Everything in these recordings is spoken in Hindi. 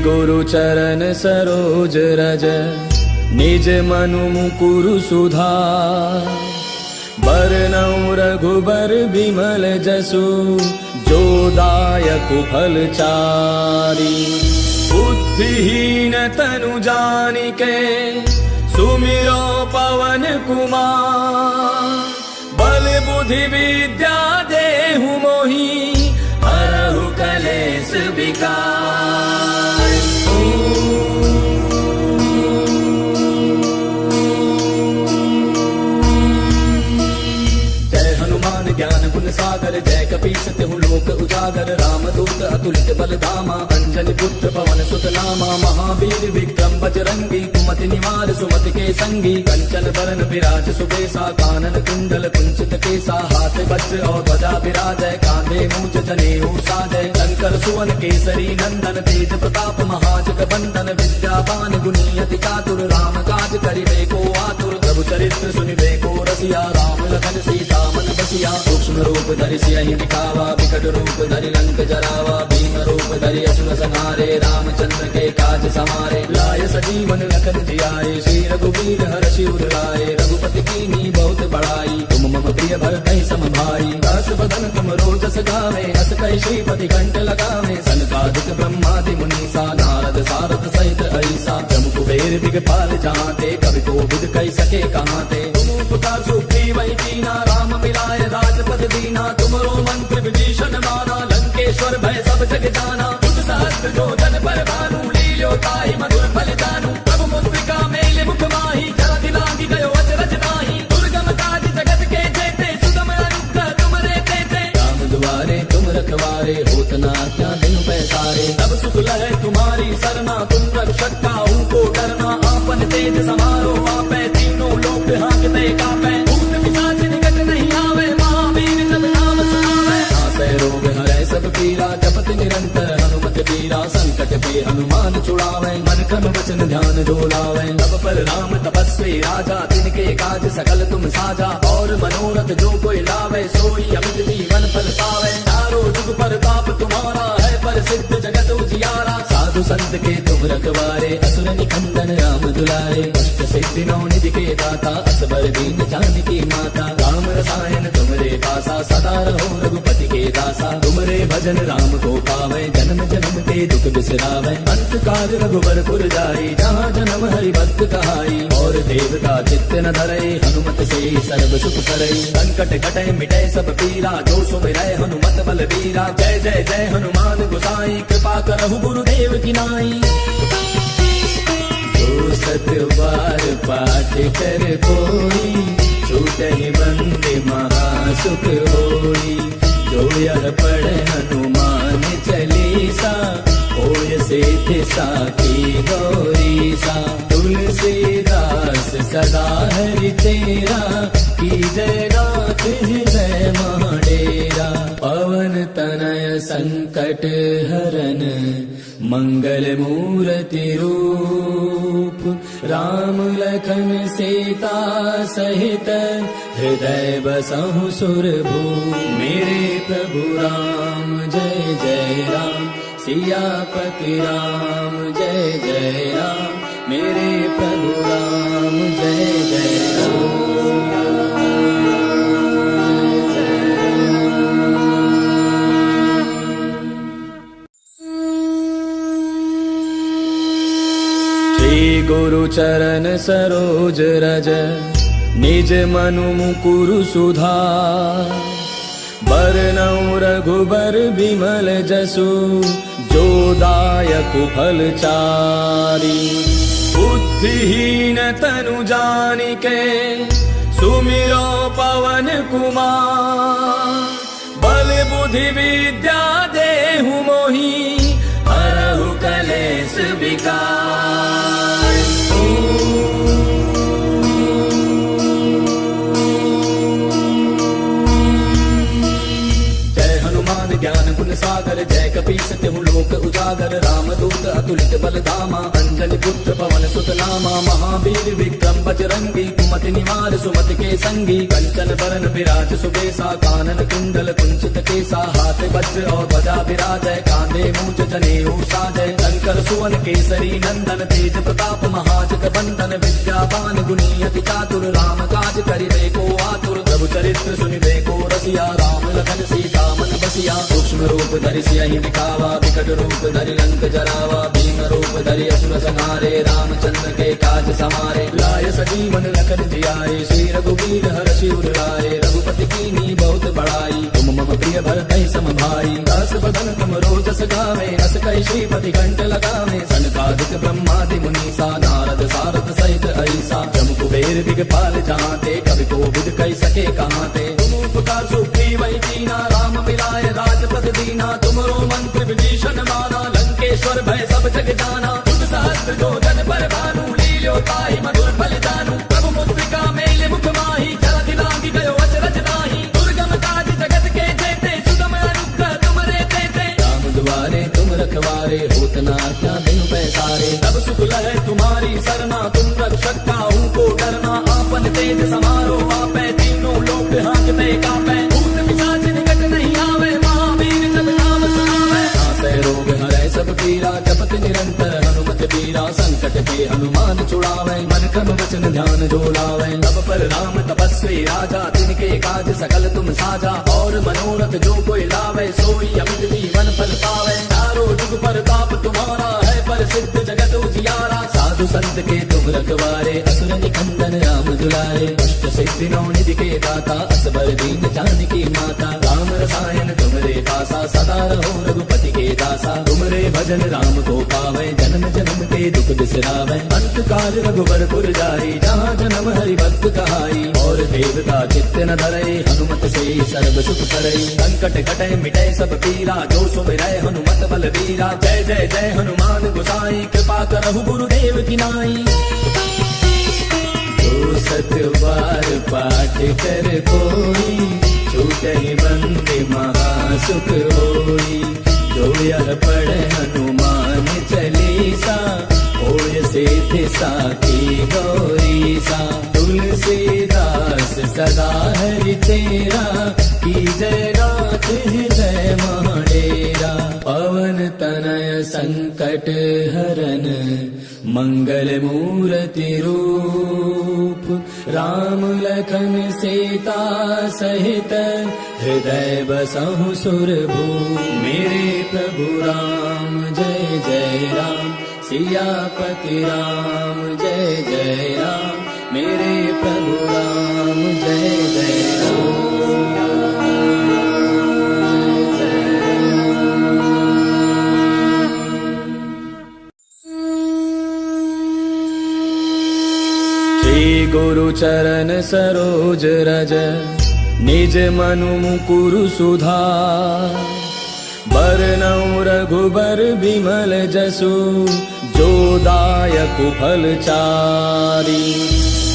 गुरु चरण सरोज रज निज मनु मुकुरु सुधार। बरनउँ रघुबर बिमल जसु जो दायक फल चारि। बुद्धिहीन तनु जानिके सुमिरो पवन कुमार। बल बुद्धि विद्या देहु मोहि हरहु कलेश विकार। ज्ञान गुण सागर जय कपीस तिहु लोक उजागर। रामदूत अतुलित बल धामा अंजनी पुत्र पवन सुत नामा। महावीर विक्रम बजरंगी कुमति निवार सुमति के संगी। कंचन बरन विराज सुबेसा कानन कुंडल कुंचित केसा। हाथ वज्र और ध्वजा विराजय कांधे मूंज जनेऊ साजय। शंकर सुवन केसरी नंदन तेज प्रताप महाजग बंदन। विद्यावान गुणी अति चातुर राम काज करिबे को आतुर। प्रभु चरित्र सुनिबे को रसिया राम लखन सीता मन बसिया। सूक्ष्म रूप धरि सियहि दिखावा विकट रूप धरि लंक जरावा। भीम रूप धरि असुर संहारे रामचंद्र के काज समारे। लाय सजीवन लखन जियाए श्री रघुवीर हर्षि उर लाए। रघुपति कीन्ही बहुत बड़ाई तुम मम प्रिय भरतहि सम भाई। दास बदन तुम रोजस गावे अस कहि श्रीपति कंठ लगावे। सनकादिक ब्रह्मादि मुनीसा नारद सारद सहित ऐसा। जम कुबेर दिगपाल जहांते कवि कोविद कहि सके कहांते। तुम उपकार सुग्रीव कीना राम मिलाय राजपद दीना। तुमरो मंत्र विभीषण माना लंकेश्वर भय सब जग जाना। तुझ सहस्त्र जो जन पर भानु लील्यो ताहि मधुर फल जानू। प्रभु मुद्रिका मेलि मुख माहि जरा दिलांगी गयो अचरज नाही। दुर्गम काज जगत के जेते सुगम अनुग्रह तुमरे तेते। राम दुआरे तुम रखवारे होत न आज्ञा बिनु पैसारे। तब सुख लहै तुम्हारी सरना तुम रक्षक काहू को डरना। आपन तेज समारो आपै तीनों लोक हांकते कापै। भूत पिशाच निकट नहीं आवे महावीर जब नाम सुनावे। नासै रोग हरै सब पीरा जपत निरंतर हनुमत बीरा। संकट पे हनुमान छुड़ावे मन क्रम वचन ध्यान जो लावे। तब पर राम तपस्वी राजा तिनके काज सकल तुम साजा। और मनोरथ जो कोई लावे सोई अमित जीवन फल पावे। चारों जुग परताप तुम्हारा है प्रसिद्ध जगत उजियारा। साधु संत के तुम रखवारे असुर निकंदन राम दुलारे। अष्ट सिद्धि नौ निधि के दाता असबर दीन जानकी माता। राम रसायन तुमरे पासा सदा रहो रघुपति के दासा। तुमरे भजन राम को पावे जन्म जन्म के दुख बिसरावे। अंत काल रघुबर पुर जाई जहाँ जन्म हरि भक्त कहाई। और देवता चित्त न धरई हनुमत से सर्व सुख करई। संकट कटै मिटै सब पीरा जो सुमिरै हनुमत बल बीरा। जय जय जय हनुमान गोसाई कृपा करहु गुरुदेव की नाई। जो सत बार पाठ कर कोई छूटहि बंदे महासुख होई। जो यह पढ़ हनुमान चालीसा होय सिद्धि साखी गौरीसा। तुलसीदास सदा हरि तेरा की जय नाथ हृदय महाडेरा। पवन तनय संकट हरन मंगल मूर्ति रूप। राम लखन सीता सहित हृदय बसहु सुरभूप। मेरे प्रभु राम जय जय राम सियापति राम जय जय राम। मेरे प्रभु राम जय जय राम। श्री गुरु चरण सरोज रज निज मनु मुकुरु सुधार। बरनउँ रघुबर बिमल जसु जो दायक फल चारि। बुद्धिहीन तनु जानिके सुमिरो पवन कुमार। बल बुद्धि विद्या देहु मोहि हरहु कलेश विकार। ज्ञान गुण सागर जय कपीस तिहु लोक उजागर रामदूत अतुलित बल धामा अंजनी पुत्र पवन सुत नामा महावीर विक्रम बजरंगी कुमति निवार सुमति के संगी कंचन बरन विराज सुबेसा कानन कुंडल कुंचित केसा हाथ वज्र और ध्वजा विराजय कांधे मूंज जनेऊ साजय शंकर सुवन केसरी नंदन तेज प्रताप महाजग बंदन विद्यावान गुणी अति चातुर राम काज करिबे को आतुर प्रभु चरित्र सुनिबे को रसिया राम लखन सीता मन बसिया सूक्ष्म रूप धरि सियहि दिखावा विकट रूप धरि लंक जरावा भीम रूप धरि असुर संहारे रामचंद्र के काज समारे लाय सजीवन लखन जियाए श्री रघुवीर हर्षि उर लाए रघुपति कीन्ही बहुत बड़ाई तुम मम प्रिय भरतहि सम भाई दास बदन तुम रोजस गावे अस कहि श्रीपति कंठ लगावे सनकादिक ब्रह्मादि मुनीसा नारद सारद सहित ऐसा जम कुबेर दिगपाल जहांते कवि कोविद कहि सके कहांते तुम उपकार सुग्रीव वै कीना राम मिलाए राजपद दीना तुमरो मंत्र विभीषण माना लंकेश्वर भय सब जग जाना तुम सहस्त्र जो जन पर भानु लील्यो ताहि मधुर फल जानू प्रभु मुद्रिका मेले मुख माही जल दिलांगी गयो अचरज नाही दुर्गम काज जगत के जेते सुगम अनुग्रह तुमरे तेते राम दुआरे तुम रखवारे होत न आज्ञा बिनु पैसारे तब सुख लहै तुम्हारी सरना तुम रक्षक काहू को डरना आपन तेज समारो आपै तीनों लोक हांकते कापै भूत पिशाच निकट नहीं आवे महावीर जब नाम सुनावे नासै रोग हरै सब पीरा जपत निरंतर हनुमत पीरा संकट के हनुमान छुड़ावे मन क्रम वचन ध्यान जो लावे तब पर राम तपस्वी राजा तिनके काज सकल तुम साजा और मनोरथ जो कोई लावे सोई अमित जीवन फल पावे चारों जुग परताप तुम्हारा है प्रसिद्ध जगत उजियारा साधु संत के तुम रखवारे असुर निकंदन राम दुलारे अष्ट सिद्धि नौ निधि के दाता असबर दीन जानकी माता राम रसायन तुमरे पासा सदा रहो रघुपति के दासा तुमरे भजन राम को पावे जन्म जन्म के दुख बिसरावे अंत काल रघुवर पुर जाई जहाँ जन्म हरि भक्त कहाई और देवता चित्त न धरई हनुमत से सर्व सुख करई संकट कटै मिटै सब पीरा जो सुमिरै हनुमत बल वीरा जय जय जय हनुमान गोसाई कृपा करहु गुरुदेव की नाई जो सत बार पाठ कर कोई छूटहि बंदे महासुख होई जो यह पढ़े हनुमान चालीसा होय सिद्धि साखी गौरीसा तुलसीदास सदा हरि तेरा की जय नाथ हृदय महाडेरा पवन तनय संकट हरन मंगल मूर्ति रूप राम लखन सीता सहित हृदय बसहु सुरभूप मेरे प्रभु राम जय जय राम सियापति राम जय जय राम मेरे प्रभु राम जय जय राम श्री गुरु चरण सरोज रज निज मनु मुकुरु सुधार बरनउँ रघुबर बिमल जसु जो दायक फल चारि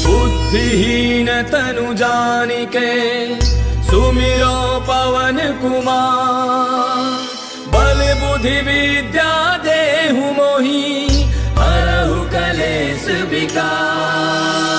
बुद्धिहीन तनु जानिके सुमिरो पवन कुमार बल बुद्धि विद्या देहु मोहि हरहु कलेश विकार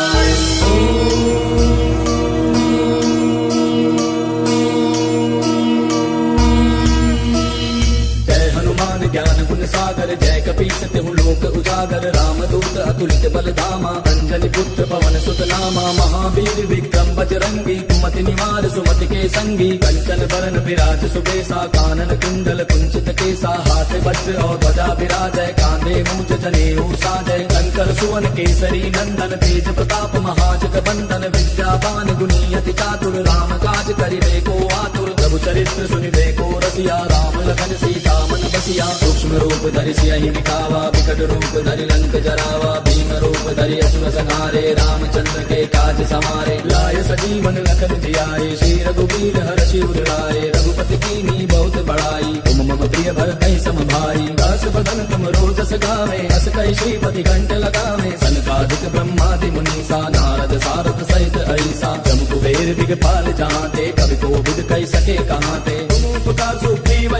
ज्ञान गुण सागर जय कपीस तिहु लोक उजागर रामदूत अतुलित बल धामा अंजनी पुत्र पवन सुत नामा महावीर विक्रम बजरंगी कुमति निवार सुमति के संगी कंचन बरन विराज सुबेसा कानन कुंडल कुंचित केसा हाथ वज्र और ध्वजा विराजय कांधे मूंज जनेऊ साजय शंकर सुवन केसरी नंदन तेज प्रताप महाजग बंदन विद्यावान गुणी अति चातुर राम काज करिबे को आतुर प्रभु चरित्र सुनिबे को रसिया राम लखन सीता मन बसिया सूक्ष्म रूप धरि सियहि दिखावा विकट रूप धरि लंक जरावा भीम रूप धरि असुर संहारे रामचंद्र के काज समारे लाय सजीवन लखन जियाए श्री रघुवीर हर्षि उर लाए रघुपति कीन्ही बहुत बड़ाई तुम मम प्रिय भरतहि सम भाई दास बदन तुम रोजस गावे अस कहि श्रीपति कंठ लगावे सनकादिक ब्रह्मादि मुनीसा नारद सारद सहित ऐसा जम कुबेर दिगपाल जहांते कवि कोविद कहि सके कहांते तुम उपकार सुग्रीव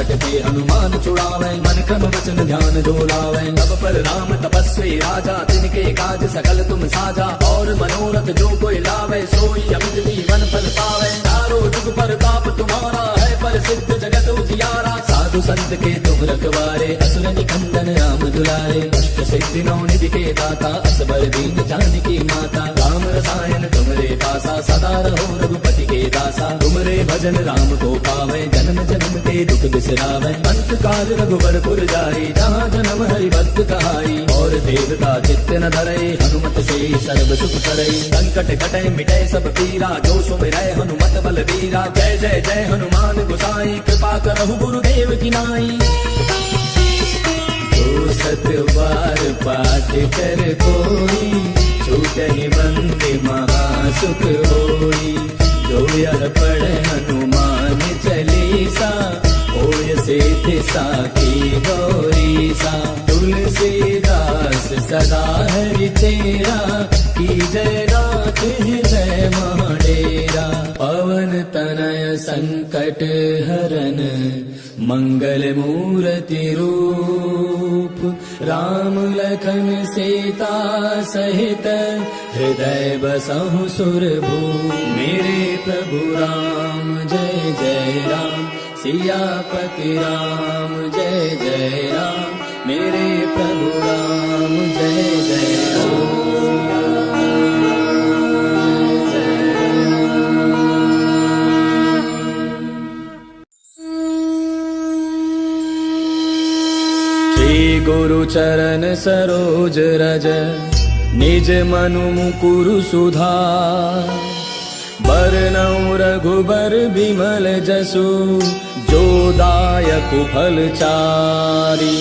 संकट के हनुमान छुड़ावे, मन क्रम वचन ध्यान जो लावे। तब पर राम तपस्वी राजा, तिनके काज सकल तुम साजा। और मनोरथ जो कोई लावे, सोई अमित जीवन फल पावे। चारों जुग परताप तुम्हारा है, प्रसिद्ध जगत उजियारा। साधु संत के तुम रखवारे, असुर निकंदन राम दुलारे। अष्ट सिद्धि नौ निधि के दाता, असबर दीन जानकी माता। राम रसायन तुमरे पासा, सदा रहो रघुपति के दासा। तुमरे भजन राम को पावे, जन्म जन्म के दुख बिसरावे। अंत काल रघुबर जाई, जहाँ जन्म हरि भक्त कहाई। और देवता चित्त न धरई, हनुमत से सर्व सुख करई। संकट कटे मिटे सब पीरा, जो सुमिरै हनुमत बल बीरा। जय जय जय हनुमान गोसाई, कृपा करहु गुरुदेव की नाई। जो सत बार पाठ कर कोई, छूटहि बंदे महासुख होई। जो यह पढ़े हनुमान चालीसा, होय सिद्धि साखी गौरीसा। तुलसीदास सदा हरि तेरा, की जय नाथ हृदय महाडेरा। पवन तनय संकट हरन, मंगल मूर्ति रूप। राम लखन सीता सहित, हृदय बसहु सुरभूप। मेरे प्रभु राम जय जय राम, सियापति राम जय जय राम। मेरे प्रभु राम जय जय राम। गुरु चरण सरोज रज, निज मनु मुकुरु सुधार। बरनउँ रघुबर बिमल जसु, जो दायक फल चारि।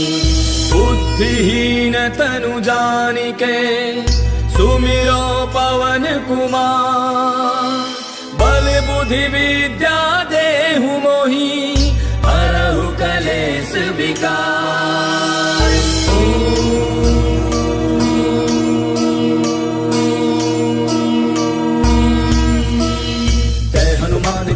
बुद्धिहीन तनु जानिके, सुमिरो पवन कुमार। बल बुद्धि विद्या देहु मोहि, हरहु कलेश विकार।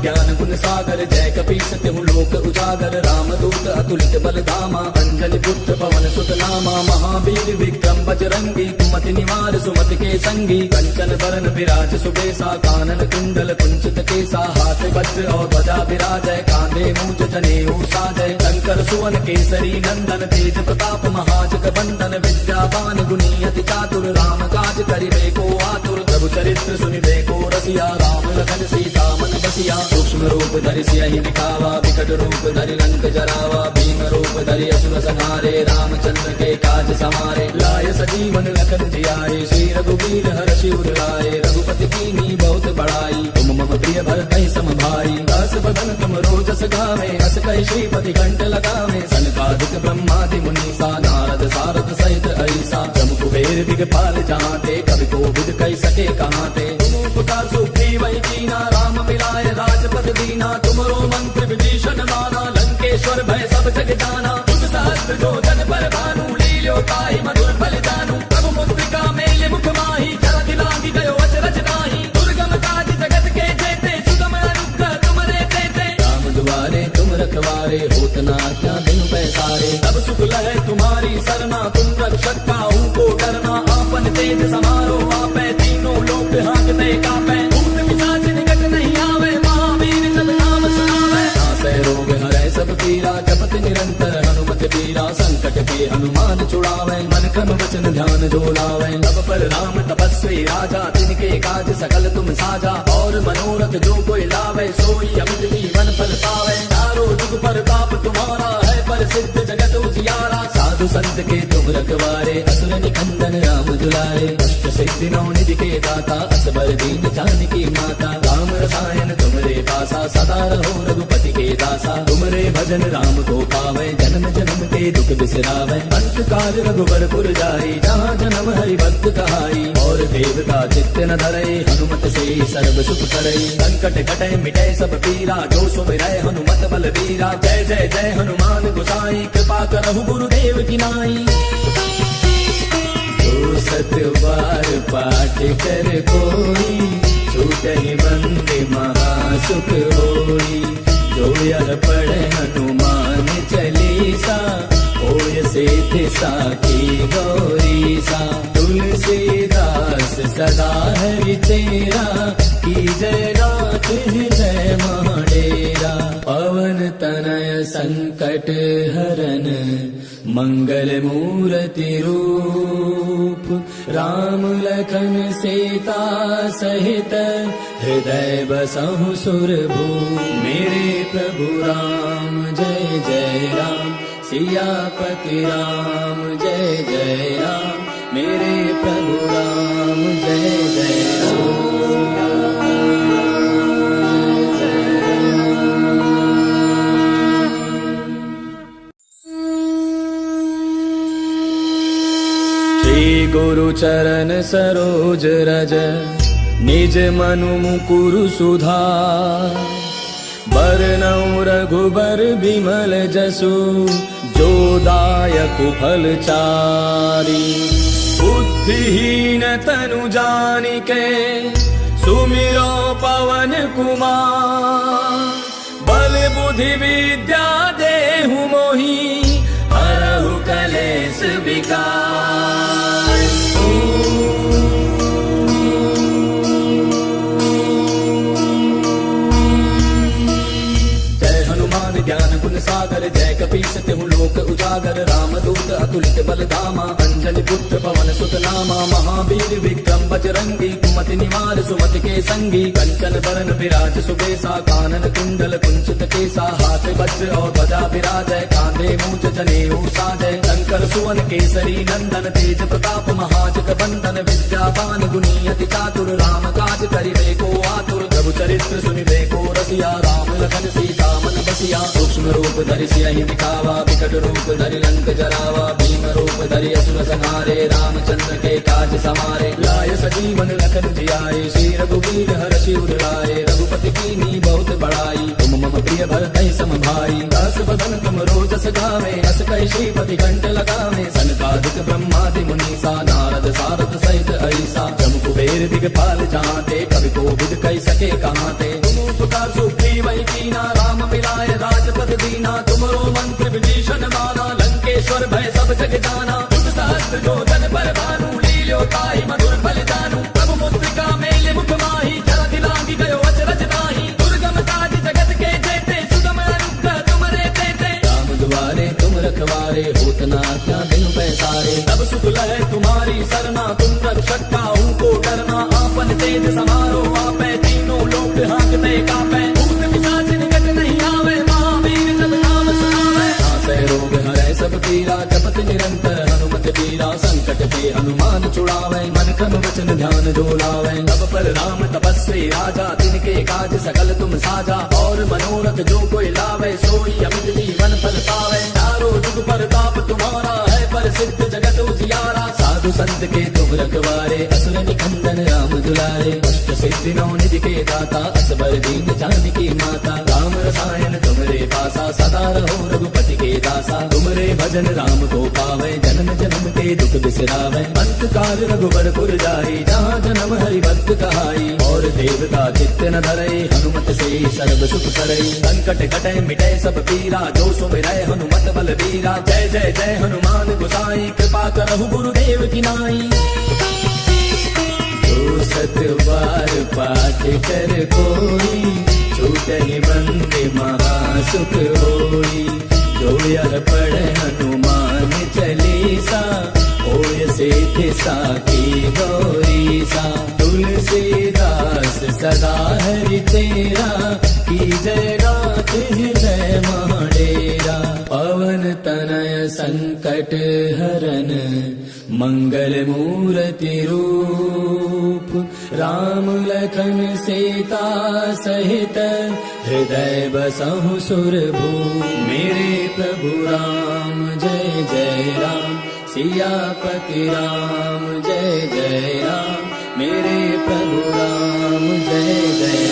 ज्ञान गुण सागर, जय कपीस तिहु लोक उजागर। राम दूत अतुलित बल धामा, अंजनी पुत्र पवन सुत नामा। महावीर विक्रम बजरंगी, कुमति निवार सुमति के संगी। कंचन बरन विराज सुबेसा, कानन कुंडल कुंचित केसा। हाथ वज्र और ध्वजा विराजय, कांधे मूंज जनेऊ साजय। शंकर सुवन केसरी नंदन, तेज प्रताप महाजग बंदन। विद्यावान गुणी अति चातुर, राम काज करिबे को आतुर। प्रभु चरित्र सुनिबे को रसिया, राम लखन सीता मन बसिया। सूक्ष्म रूप धरि सियहि दिखावा, विकट रूप धरि लंक जरावा। भीम रूप धरि असुर संहारे, रामचंद्र के काज समारे। लाय सजीवन लखन जियाए, श्री रघुवीर हर्षि उर लाए। रघुपति कीन्ही बहुत बड़ाई, तुम मम प्रिय भरतहि सम भाई। दस बदन तुम रोजस गावे, अस कहि श्रीपति कंठ लगावे। सनकादिक ब्रह्मादि मुनीसा, नारद सारद सहित ऐसा। जम कुबेर दिगपाल जहांते, कवि कोविद कहि सके कहांते। तुम उपकार सुग्रीवहि कीना, राम मिलाए राजपद दीना। तुमरो मंत्र विभीषण माना, लंकेश्वर भय सब जग जाना। तुम सहस्त्र जो जन पर भानु, लील्यो ताहि मधुर फल जानू। प्रभु मुद्रिका मेलि मुख माहि, जलधि लांघि गयो अचरज नाहि। दुर्गम काज जगत के जेते, सुगम अनुग्रह तुमरे तेते। राम दुआरे तुम रखवारे, होत न आज्ञा बिनु पैसारे। तब सुख लहै तुम्हारी सरना, तुम रक्षक काहू को डरना। आपन तेज समारो आपै, तीनों लोक हाँकते कापै। भूत पिशाच निकट नहीं आवे, महावीर जब नाम सुनावे। नासै रोग हरै सब पीरा, जपत निरंतर हनुमत बीरा। संकट के हनुमान छुड़ावे, मन क्रम वचन ध्यान जो लावे। तब पर राम तपस्वी राजा, तिनके काज सकल तुम साजा। और मनोरथ जो कोई लावे, सोई अमित जीवन फल पावे। चारों जुग परताप तुम्हारा है, प्रसिद्ध जगत उजियारा। साधु संत के तुम रखवारे, असुर निकंदन राम दुलारे। अष्ट सिद्धि नौ निधि के दाता, असबर दीन जानकी माता। राम रसायन तुमरे पासा, सदा रहो रघुपति के दासा। तुमरे भजन राम को पावे, जन्म जन्म के दुख बिसरावे। अंत काल रघुबर जाई, जहाँ जन्म हरि भक्त कहाई। और देवता चित्त न धरई, हनुमत से सर्व सुख करई। संकट कटे मिटे सब पीरा, जो सुमिरै हनुमत बल बीरा। जय जय जय हनुमान गोसाई, कृपा करहु गुरुदेव की नाई। जो सत बार पाठ कर कोई, छूटहि बंदे महासुख होई। जो यह पढ़े हनुमान सा होय सिद्धि साखी गौरी सा तुलसीदास सदा हरि तेरा की जय नाथ हृदय महाडेरा पवन तनय संकट हरन मंगल मूर्ति रूप राम लखन सीता सहित हृदय बसहु सुरभू मेरे प्रभु राम जय जय राम सियापति राम जय जय राम मेरे प्रभु राम जय जय श्री गुरु चरण सरोज रज निज मनु मुकुरु सुधार बरनउँ रघुबर बिमल जसु जो दायक फल चारी बुद्धिहीन तनु जानिके सुमिरो पवन कुमार बल बुद्धि विद्या देहु मोहि हरहु कलेश विकार ज्ञान गुण सागर जय कपीस तिहु लोक उजागर रामदूत अतुलित बलधामा अंजनी पुत्र पवन सुत नामा महावीर विक्रम बजरंगी कुमति निवार सुमति के संगी कंचन बरन विराज सुबेसा कानन कुंडल कुंचित केसा हाथ वज्र और ध्वजा विराजय कांधे मूंज जनेऊ साजय शंकर सुवन केसरी नंदन तेज प्रताप महाजग बंदन विद्यावान गुणी अति चातुर राम काज करिबे को आतुर प्रभु चरित्र सुनिबे को रसिया राम लखन सीता मन बसिया सूक्ष्म रूप धरि सियहि दिखावा विकट रूप धरि लंक जरावा भीम रूप धरि असुर संहारे रामचंद्र के काज समारे लाय सजीवन लखन जियाए श्री रघुवीर हर्षि उर लाए रघुपति कीन्ही बहुत बड़ाई तुम मम प्रिय भरतहि सम भाई दास बदन तुम रोजस गावे अस कहि श्रीपति कंठ लगावे सनकादिक ब्रह्मादि मुनीसा नारद सारद सहित ऐसा जम कुबेर दिगपाल जाते कवि कोविद कहि सके कहाते तुम उपकार सुग्रीव कीना राम मिलाय राजपद दीना तुमरो मंत्र विभीषण माना लंकेश्वर भय सब जग जाना तुम सहस्त्र जो जन पर भानु लील्यो ताहि मधुर फल जानू प्रभु मुद्रिका मेले मुख माही जरा दिलांगी गयो अचरज नाही दुर्गम काज जगत के जेते सुगम अनुग्रह तुमरे तेते राम दुआरे तुम रखवारे होत न आज्ञा बिनु पैसारे तब सुख लहै तुम्हारी सरना तुम रक्षक काहू को डरना आपन तेज समारो आपै तीनों लोक हाँकते कापै भूत पिशाच निकट नहीं आवे रोग हरै सब पीरा जपत निरंतर हनुमत पीरा संकट के हनुमान छुड़ावे मन क्रम वचन ध्यान जो लावे तब पर राम तपस्वी राजा तिनके काज सकल तुम साजा और मनोरथ जो कोई लावे सोई अमित जीवन फल पावे चारों जुग परताप तुम्हारा है प्रसिद्ध जगत उजियारा साधु संत के तुम रखवारे असुर निकंदन राम दुलारे अष्ट सिद्धि नौ निधि के दाता असबर दीन जानकी माता राम रसायन तुमरे पासा सदा रहो रघुपति के दासा तुमरे भजन राम को पावे जन्म जन्म के दुख बिसरावे अंत काल रघुबर पुर जाई जहाँ जन्म हरि भक्त कहाई और देवता चित्त न धरई हनुमत से सर्व सुख करई संकट कटे मिटे सब पीरा जो सुमिरै हनुमत बल वीरा जय जय जय हनुमान गोसाई कृपा करहु गुरुदेव की नाई जो सत बार पाठ कर कोई छूटहि बंदे महासुख होई जो यह पढ़े हनुमान चालीसा होय सिद्धि साखी गौरी सा तुलसीदास सदा हरि तेरा की जय नाथ हृदय महाडेरा पवन तनय संकट हरन मंगल मूर्ति रूप राम लखन सीता सहित हृदय बसहु सुरभू मेरे प्रभु राम जय जय राम सियापति राम जय जय राम मेरे प्रभु राम जय जय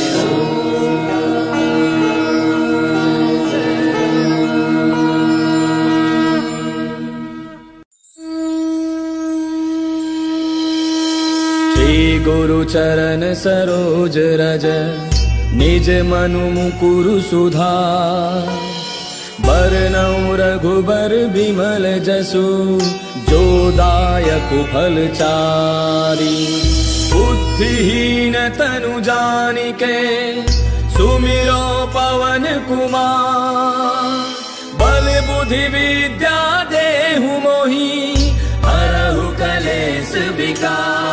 श्री गुरु चरण सरोज रज निज मनु मुकुरु सुधार बरनउँ रघुबर बिमल जसु जो दायकु फल चारि। बुद्धिहीन तनु जानिके सुमिरो पवन कुमार। बल बुद्धि विद्या देहु मोहि हरहु कलेश विकार।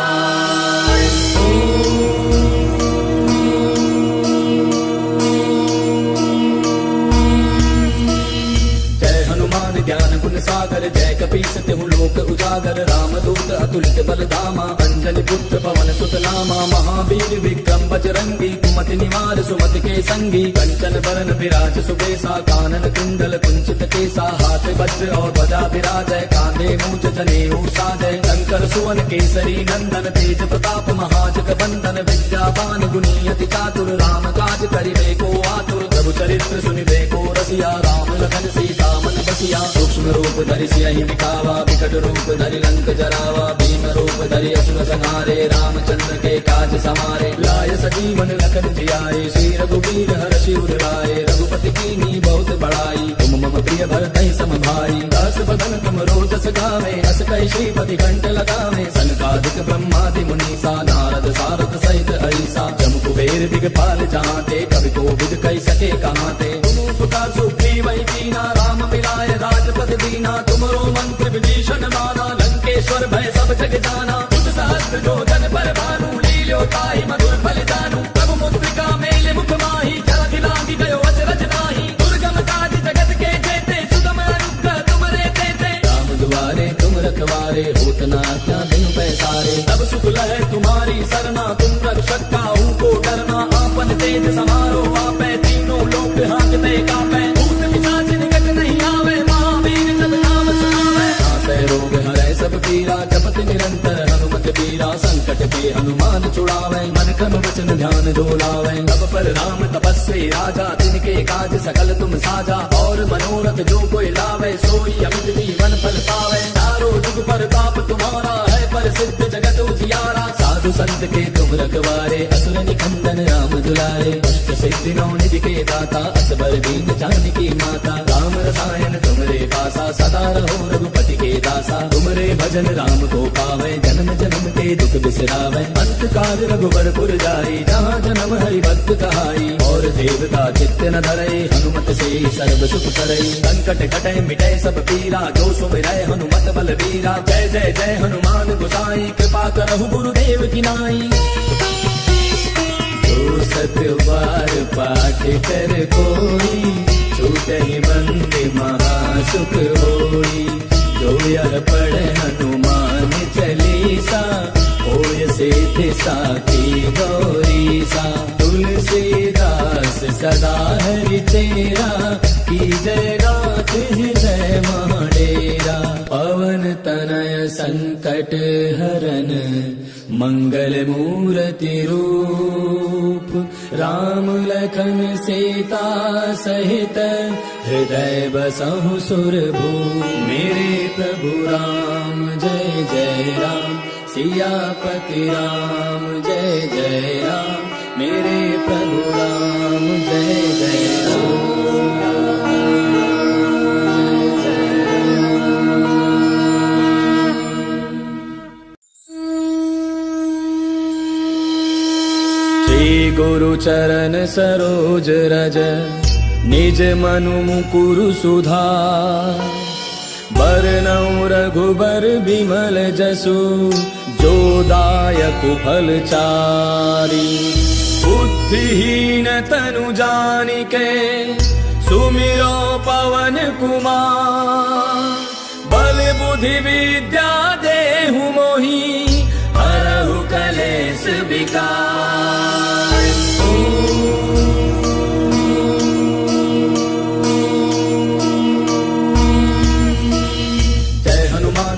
ज्ञान गुण सागर जय कपीस तिहु लोक उजागर। रामदूत अतुलित बल धामा अंजनी पुत्र पवन सुत नामा। महावीर विक्रम बजरंगी कुमति निवार सुमति के संगी। कंचन बरन विराज सुबेसा कानन कुंडल कुंचित केसा। हाथ वज्र और ध्वजा विराजय कांधे मूंज जनेऊ साजय। शंकर सुवन केसरी नंदन तेज प्रताप महाजग बंदन। विद्यावान गुणी अति चातुर राम काज करिबे को आतुर। प्रभु चरित्र सुनिबे को रसिया राम लखन सीता मन बसिया। सूक्ष्म रूप धरि सियहि दिखावा विकट रूप धरि लंक जरावा। भीम रूप धरि असुर संहारे रामचंद्र के काज समारे। लाय सजीवन लखन जियाए श्री रघुवीर हर्षि उर लाए। रघुपति कीन्ही बहुत बड़ाई तुम मम प्रिय भरतहि सम भाई। दास बदन तुम रोजस गावे अस कहि श्रीपति कंठ लगावे। सनकादिक ब्रह्मादि मुनीसा नारद सारद सहित ऐसा। जम कुबेर दिगपाल जहांते कवि कोविद कहि सके कहांते। तुम उपकार सुग्रीव कीना राम मिलाय राजपद दीना। तुमरो मंत्र विभीषण माना लंकेश्वर भय सब जग जाना। बुध सहस्त्र जो जन पर भानु लील्यो ताहि मधुर फल जानू। प्रभु मुद्रिका मेले मुख माहि जलधि लांघि गयो अचरज नाहि। दुर्गम काज जगत के जेते सुगम अनुग्रह तुमरे तेते। राम दुआरे तुम रखवारे होत न आज्ञा बिनु पैसारे। तब सुख लहै तुम्हारी सरना तुम रक्षक काहू को डरना। आपन तेज समारो आपै तीनों लोक हांकते कापै। भूत पिशाच निकट नहीं आवे महावीर जब नाम सुनावे। नासै रोग हरै सब पीरा जपत निरंतर हनुमत बीरा। संकट के हनुमान छुड़ावे मन क्रम वचन ध्यान जो लावे। तब पर राम तपस्वी राजा तिनके काज सकल तुम साजा। और मनोरथ जो कोई लावे सोई अमित जीवन फल पावे। चारों जुग परताप तुम्हारा है प्रसिद्ध जगत उजियारा। साधु संत के तुम रखवारे असुर निकंदन राम दुलारे। अष्ट सिद्धि नौ निधि के दाता असबर दीन जानकी माता। राम रसायन तुमरे पासा सदा रहो रघुपति के दासा। तुमरे भजन राम को पावे जन्म जन्म के दुख बिसरावे। अंत काल रघुबर पुर जाई जहाँ जन्म हरि भक्त कहाई। और देवता चित्त न धरई हनुमत से सर्व सुख करई। संकट कटै मिटै सब पीरा जो सुमिरै हनुमत बल बीरा। जय जय जय हनुमान गोसाई कृपा करहु गुरुदेव की नाई। जो सत बार पाठ कर कोई छूटहि बंदे महासुख होई। जो यह पढ़े हनुमान चालीसा होय सिद्धि साखी गौरीसा। तुलसीदास सदा हरि चेरा की जय गात हृदय महाडेरा। पवन तनय संकट हरन मंगल मूर्ति रूप। राम लखन सीता सहित हृदय बसहु सुरभूप। मेरे प्रभु राम जय जय राम सियापति राम जय जय राम। मेरे प्रभु राम जय जय राम। श्री गुरु चरण सरोज रज निज मनु मुकुरु सुधार। बरनउँ रघुबर बिमल जसु जो दायकु फल चारि। बुद्धिहीन तनु जानिके सुमिरो पवन कुमार। बल बुद्धि विद्या देहु मोहि हरहु कलेश विकार।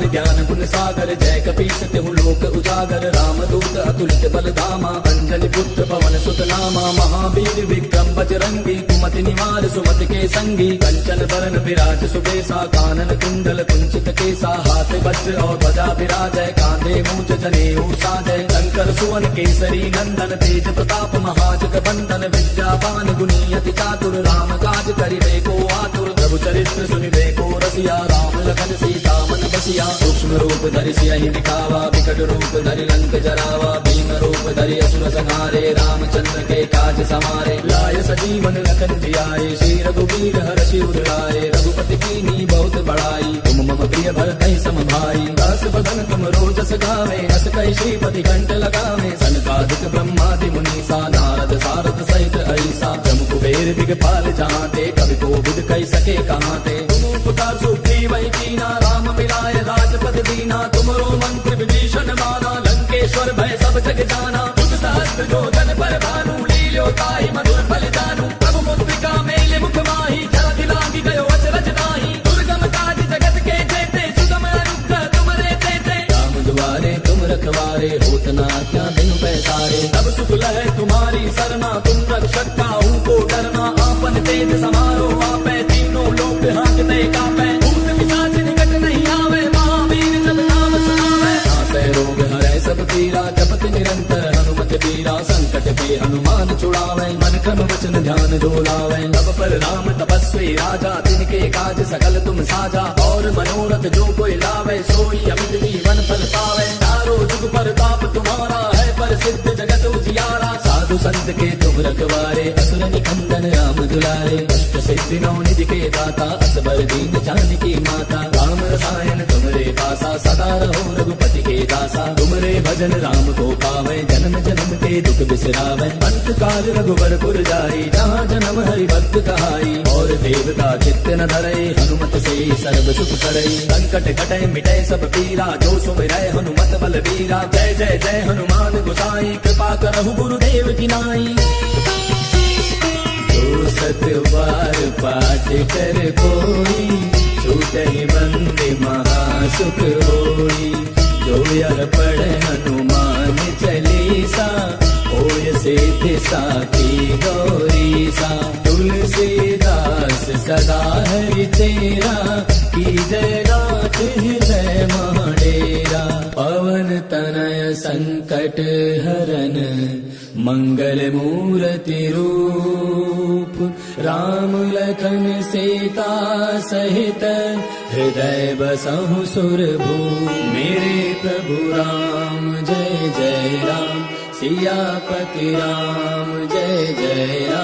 ज्ञान गुण सागर जय कपीस तिहु लोक उजागर। रामदूत अतुलित बल धामा अंजनी पुत्र पवन सुत नामा। महावीर विक्रम बजरंगी कुमति निवार सुमति के संगी। कंचन बरन विराज सुबेसा कानन कुंडल कुंचित केसा। हाथ वज्र और ध्वजा विराजय कांधे मूंज जनेऊ साजय। शंकर सुवन केसरी नंदन तेज प्रताप महाजग बंदन। विद्यावान गुणी अति चातुर राम काज करिबे को आतुर। प्रभु चरित्र सुनिबे को रसिया, राम लखन सीता मन बसिया। सूक्ष्म रूप धरि सियहि दिखावा, विकट रूप धरि लंक जरावा। भीम रूप धरि असुर संहारे, रामचंद्र के काज समारे। लाय सजीवन लखन जियाए, श्री रघुवीर हर्षि उर लाए। रघुपति कीन्ही बहुत बड़ाई, तुम मम प्रिय भरतहि सम भाई। दास बदन तुम रोजस गावे, अस कहि श्रीपति कंठ लगावे। सनकादिक ब्रह्मादि मुनीसा, नारद सारद सहित ऐसा। जम कुबेर दिगपाल जहांते, कवि कोविद कहि सके कहांते। तुम उपकार सुग्रीव वही कीना, राम मिलाय राजपद दीना। तुमरो मंत्र विभीषण माना, लंकेश्वर भय सब जग जाना। तुम सहस्त्र जो जन पर भानु, लील्यो ताहि मधुर फल जानू। प्रभु मुद्रिका मेले मुख माही, जल दिलांगी गयो अचरज नाही। दुर्गम काज जगत के जेते, सुगम अनुग्रह तुम रे तेते। राम दुआरे तुम रखवारे, होत न क्या बिनु पैसारे। तब सुख लहै तुम्हारी सरना, तुम रक्षक काहू को डरना। आपन तेज समारो आपै, तीनों लोक हांकते कापै। भूत पिशाच निकट नहीं आवे, महावीर जब नाम सुनावे। नासै रोग हरै सब पीरा, जपत निरंतर हनुमत बीरा। संकट पे हनुमान छुड़ावे, मन क्रम वचन ध्यान जो लावे। तब पर राम तपस्वी राजा, तिनके काज सकल तुम साजा। और मनोरथ जो कोई लावे, सोई अमित जीवन फल पावे। चारों जुग परताप तुम्हारा है, प्रसिद्ध जगत उजियारा। साधु संत के तुम रखवारे, असुर निकंदन राम दुलारे। अष्ट सिद्धि नौ निधि के दाता, असबर दीन जानकी माता। राम रसायन तुमरे पासा, सदा रहो रघुपति के दासा। तुमरे भजन राम को पावे, जन्म जन्म के दुख बिसरावे। अंत काल रघुबर पुर जाई, जहाँ जन्म हरि भक्त कहाई। और देवता चित्त न धरई, हनुमत से सर्व सुख करई। संकट कटै मिटै सब पीरा, जो सुमिरै हनुमत बल बीरा। जय जय जय हनुमान गोसाई, कृपा करहु गुरुदेव की नाई। जो सत बार पाठ कर कोई, छूटहि बंदे महासुख होई। जो यह पढ़े हनुमान चालीसा, होय सिद्धि साखी गौरीसा। तुलसीदास सदा हरि तेरा, की जय नाथ हृदय महडेरा। पवन तनय संकट हरन, मंगल मूर्ति रूप। राम लखन सीता सहित, हृदय बसहु सुरभूप। मेरे प्रभु राम जय जय राम, सियापति राम जय जय राम।